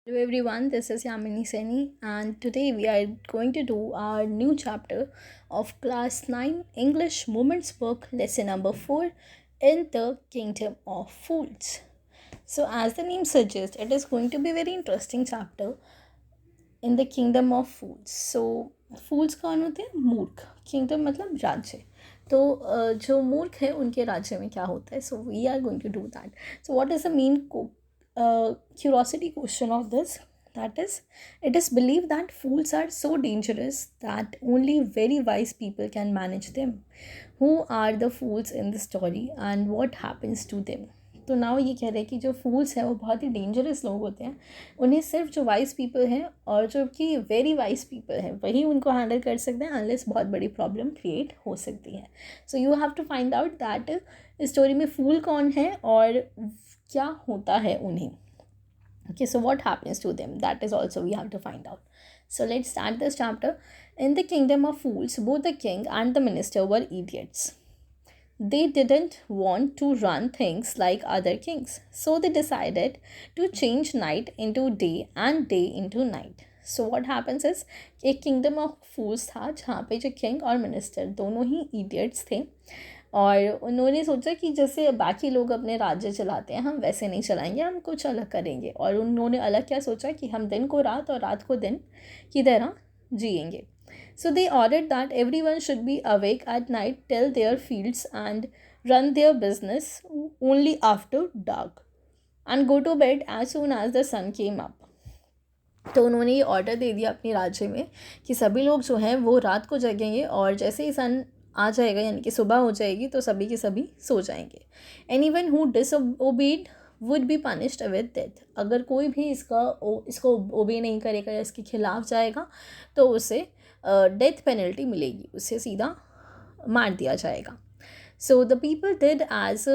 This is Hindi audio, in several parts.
Hello everyone, this is Yamini Seni, and today we are going to do our new chapter of Class 9 English Moments book, lesson number 4 in the Kingdom of Fools. So, as the name suggests, it is going to be a very interesting chapter in the Kingdom of Fools. So, fools कौन होते हैं? मूर्ख. Kingdom मतलब राज्य. तो जो मूर्ख है उनके राज्य में क्या होता है? So we are going to do that. So what is the main curiosity question of this? That is, it is believed that fools are so dangerous that only very wise people can manage them. Who are the fools in the story and what happens to them? तो नाउ ये कह रहे हैं कि जो फूल्स हैं वो बहुत ही डेंजरस लोग होते हैं. उन्हें सिर्फ जो वाइज पीपल हैं और जो कि वेरी वाइज पीपल हैं वही उनको हैंडल कर सकते हैं, अनलेस बहुत बड़ी प्रॉब्लम क्रिएट हो सकती है. So you have to find out that story में फूल कौन है और क्या होता है उन्हें. Okay, so what happens to them? That is also we have to find out. So let's start this chapter. In the kingdom of fools, both the king and the minister were idiots. They didn't want to run things like other kings, so they decided to change night into day and day into night. So what happens is एक kingdom of fools था जहाँ पे जो king और minister दोनों ही idiots थे और उन्होंने सोचा कि जैसे बाकी लोग अपने राज्य चलाते हैं हम वैसे नहीं चलाएंगे, हम कुछ अलग करेंगे. और उन्होंने अलग क्या सोचा कि हम दिन को रात और रात को दिन की तरह जिएंगे. So they ordered that everyone should be awake at night, till their fields and run their business only after dark, and go to bed as soon as the sun came up. तो उन्होंने ये ऑर्डर दे दिया अपने राज्य में कि सभी लोग जो हैं वो रात को जगेंगे और जैसे ही सन आ जाएगा यानी कि सुबह हो जाएगी तो सभी के सभी सो जाएंगे. Anyone who disobeyed would be punished with death. अगर कोई भी इसको ओबे नहीं करेगा या इसके खिलाफ जाएगा तो उसे डेथ पेनल्टी मिलेगी, उसे सीधा मार दिया जाएगा. So the people did as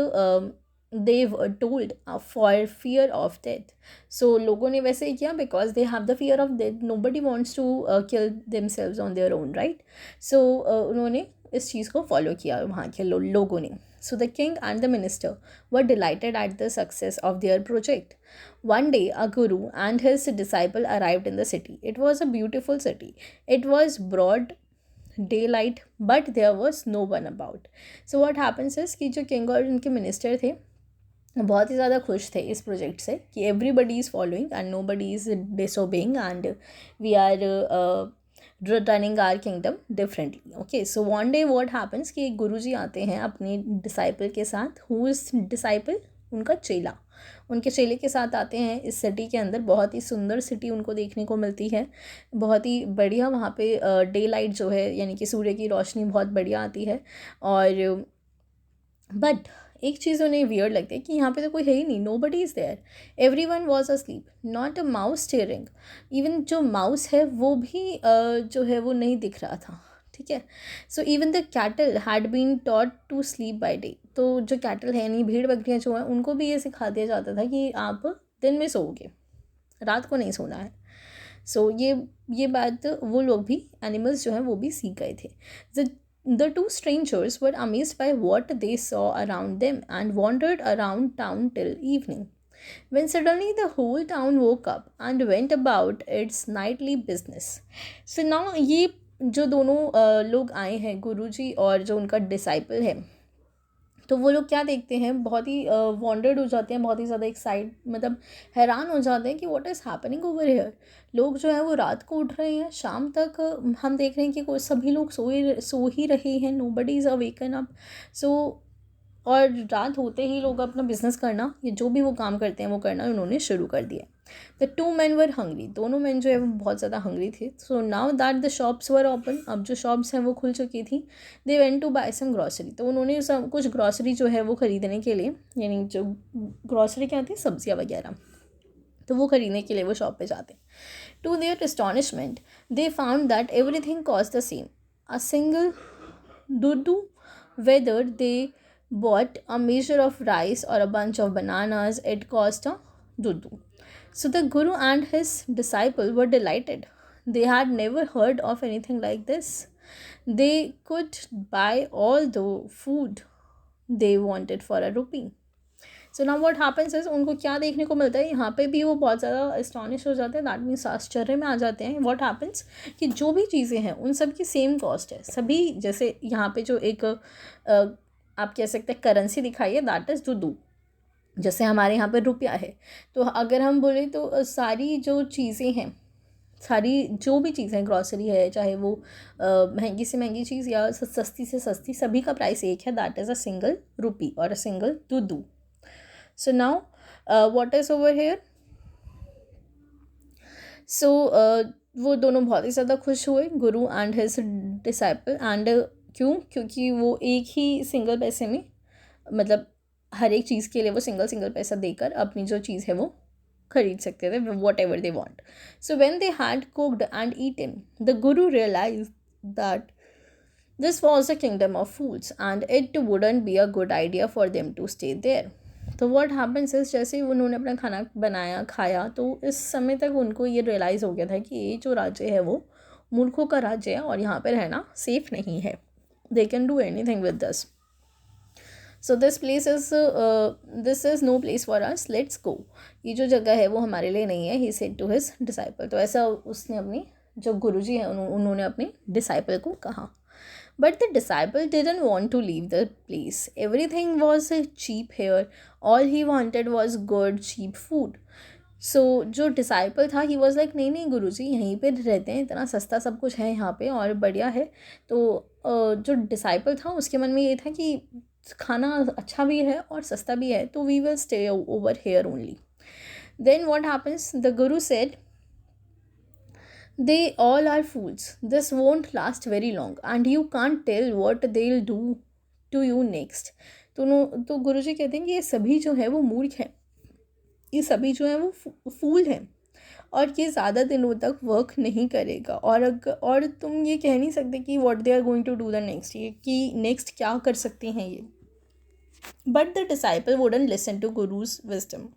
they were told for fear of death. So लोगों ने वैसे ही किया because they have the fear of death. Nobody wants to kill themselves on their own, right? So उन्होंने इस चीज़ को फॉलो किया वहाँ के लोगों ने. So the king and the minister were delighted at the success of their project. One day a guru and his disciple arrived in the city. It was a beautiful city. It was broad daylight but there was no one about. So what happens is कि जो king और उनके minister थे बहुत ही ज़्यादा खुश थे इस प्रोजेक्ट से कि everybody is following and nobody is disobeying and we are running our kingdom differently. Okay, so one day what happens कि एक गुरुजी आते हैं अपने डिसाइपल के साथ. Who is disciple? उनका चेला. उनके चेले के साथ आते हैं इस सिटी के अंदर. बहुत ही सुंदर सिटी उनको देखने को मिलती है, बहुत ही बढ़िया. वहाँ पे डे लाइट जो है यानी कि सूर्य की रोशनी बहुत बढ़िया आती है. और बट एक चीज़ उन्हें वियर्ड लगती है कि यहाँ पे तो कोई है ही नहीं. Nobody is there. Everyone was asleep, not a mouse stirring. Even जो माउस है वो भी जो है वो नहीं दिख रहा था. ठीक है. So even the cattle had been taught to sleep by day. तो जो कैटल है यानी भेड़ बकरियाँ जो हैं उनको भी ये सिखा दिया जाता था कि आप दिन में सोओगे, रात को नहीं सोना है. सो ये बात वो लोग भी, एनिमल्स जो हैं वो भी सीख गए थे. The two strangers were amazed by what they saw around them and wandered around town till evening, when suddenly the whole town woke up and went about its nightly business. So now ये जो दोनों लोग आए हैं, गुरुजी और जो उनका डिसाइपल है, तो वो लोग क्या देखते हैं, बहुत ही वॉन्डर्ड हो जाते हैं, बहुत ही ज़्यादा एक्साइट मतलब हैरान हो जाते हैं कि what is happening over here. लोग जो है वो रात को उठ रहे हैं, शाम तक हम देख रहे हैं कि कोई सभी लोग सो ही रहे हैं. Nobody is awaken up. सो और रात होते ही लोग अपना बिजनेस करना या जो भी वो काम करते हैं वो करना उन्होंने शुरू कर दिया. The two men were hungry. दोनों मैन जो है वो बहुत ज़्यादा हंग्री थे. So now that the shops were open. अब जो शॉप्स हैं वो खुल चुकी थी. They went to buy some grocery. तो उन्होंने सब कुछ ग्रॉसरी जो है वो ख़रीदने के लिए, यानी जो ग्रॉसरी क्या होती है, सब्जियाँ वगैरह, तो वो ख़रीदने के लिए वो शॉप पे जाते हैं. To their astonishment they found that everything cost the same. A single दुडू, whether they bought a measure of rice or a bunch of bananas, it cost a dudu. So the Guru and his disciple were delighted. They had never heard of anything like this. They could buy all the food they wanted for a rupee. So now what happens is उनको क्या देखने को मिलता है, यहाँ पे भी वो बहुत ज़्यादा एस्टॉनिश हो जाते हैं, दैट मीन्स आश्चर्य में आ जाते हैं. व्हाट हैपेंस कि जो भी चीज़ें हैं उन सब की सेम कॉस्ट है सभी. जैसे यहाँ पे जो एक आप कह सकते हैं करेंसी दिखाई है, दैट इज़ दुदू. जैसे हमारे यहाँ पर रुपया है, तो अगर हम बोले तो सारी जो चीज़ें हैं, सारी जो भी चीज़ें ग्रॉसरी है, चाहे वो महंगी से महंगी चीज़ या सस्ती से सस्ती, सभी का प्राइस एक है, that is a single rupee और अ सिंगल दुदू. So now what is over here. So वो दोनों बहुत ही ज़्यादा खुश हुए, गुरु एंड हिज डिसाइपल. एंड क्यों? क्योंकि वो एक ही सिंगल पैसे में, मतलब हर एक चीज़ के लिए वो सिंगल सिंगल पैसा देकर अपनी जो चीज़ है वो खरीद सकते थे, whatever they want. So when they had cooked and eaten, the guru realise that this was the kingdom of foods and it wouldn't be a good idea for them to stay there. तो व्हाट हैपेंस इज जैसे ही उन्होंने अपना खाना बनाया खाया, तो इस समय तक उनको ये रियलाइज़ हो गया था कि ये जो राज्य है वो मूर्खों का राज्य है और यहाँ पे रहना सेफ नहीं है. They can do anything with this. So this is no place for us, let's go. ये जो जगह है वो हमारे लिए नहीं है, he said to his disciple. तो ऐसा उसने अपनी जो गुरुजी हैं उन्होंने अपने डिसाइपल को कहा. But the disciple didn't want to leave the place. Everything was cheap here. All he wanted was good, cheap food. सो जो डिसाइपल था, ही वॉज लाइक नहीं नहीं गुरुजी, यहीं पे रहते हैं, इतना सस्ता सब कुछ है यहाँ पे और बढ़िया है. तो जो डिसाइपल था उसके मन में ये था कि खाना अच्छा भी है और सस्ता भी है, तो we will stay over here only. Then what happens, the guru said, they all are fools. This won't last very long and you can't tell what they'll do to you next. तो गुरुजी कहते हैं कि ये सभी जो है वो मूर्ख हैं, ये सभी जो है वो फूल हैं और ये ज़्यादा दिनों तक वर्क नहीं करेगा. और तुम ये कह नहीं सकते कि what they are going to do the next, ये कि नेक्स्ट क्या कर सकते हैं ये. But the disciple wouldn't listen to guru's wisdom.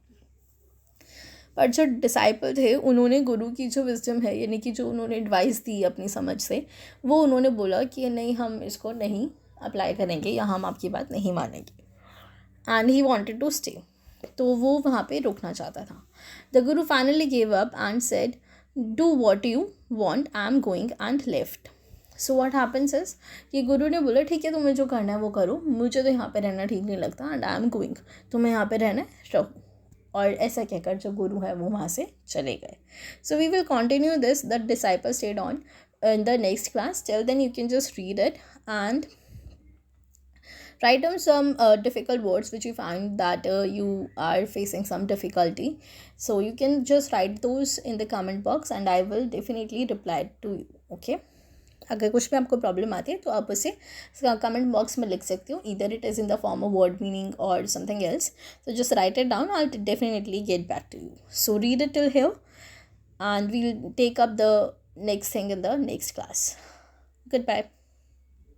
पर जो डिसाइपल थे उन्होंने गुरु की जो विजडम है, यानी कि जो उन्होंने एडवाइस दी अपनी समझ से, वो उन्होंने बोला कि नहीं हम इसको नहीं अप्लाई करेंगे या हम आपकी बात नहीं मानेंगे. And he wanted to stay. तो वो वहाँ पे रुकना चाहता था. The guru finally gave up and said, do what you want, I am going, and left. So what happens is कि गुरु ने बोला ठीक है तुम्हें जो करना है वो करो, मुझे तो यहाँ पे रहना ठीक नहीं लगता, एंड आई एम गोइंग, तुम्हें यहाँ पे रहना रहो. और ऐसा कहकर जो गुरु है वो वहाँ से चले गए. So we will continue this, the disciple stayed on in the next class. Till then you can just read it and write down some difficult words which you find that you are facing some difficulty. So you can just write those in the comment box and I will definitely reply to you. Okay, अगर कुछ भी आपको प्रॉब्लम आती है तो आप उसे कमेंट बॉक्स में लिख सकते हो. Either it is in the form of word meaning और something else. So just write it down. I'll definitely get back to you. So read it till here and we'll take up the next thing in the next class. Goodbye.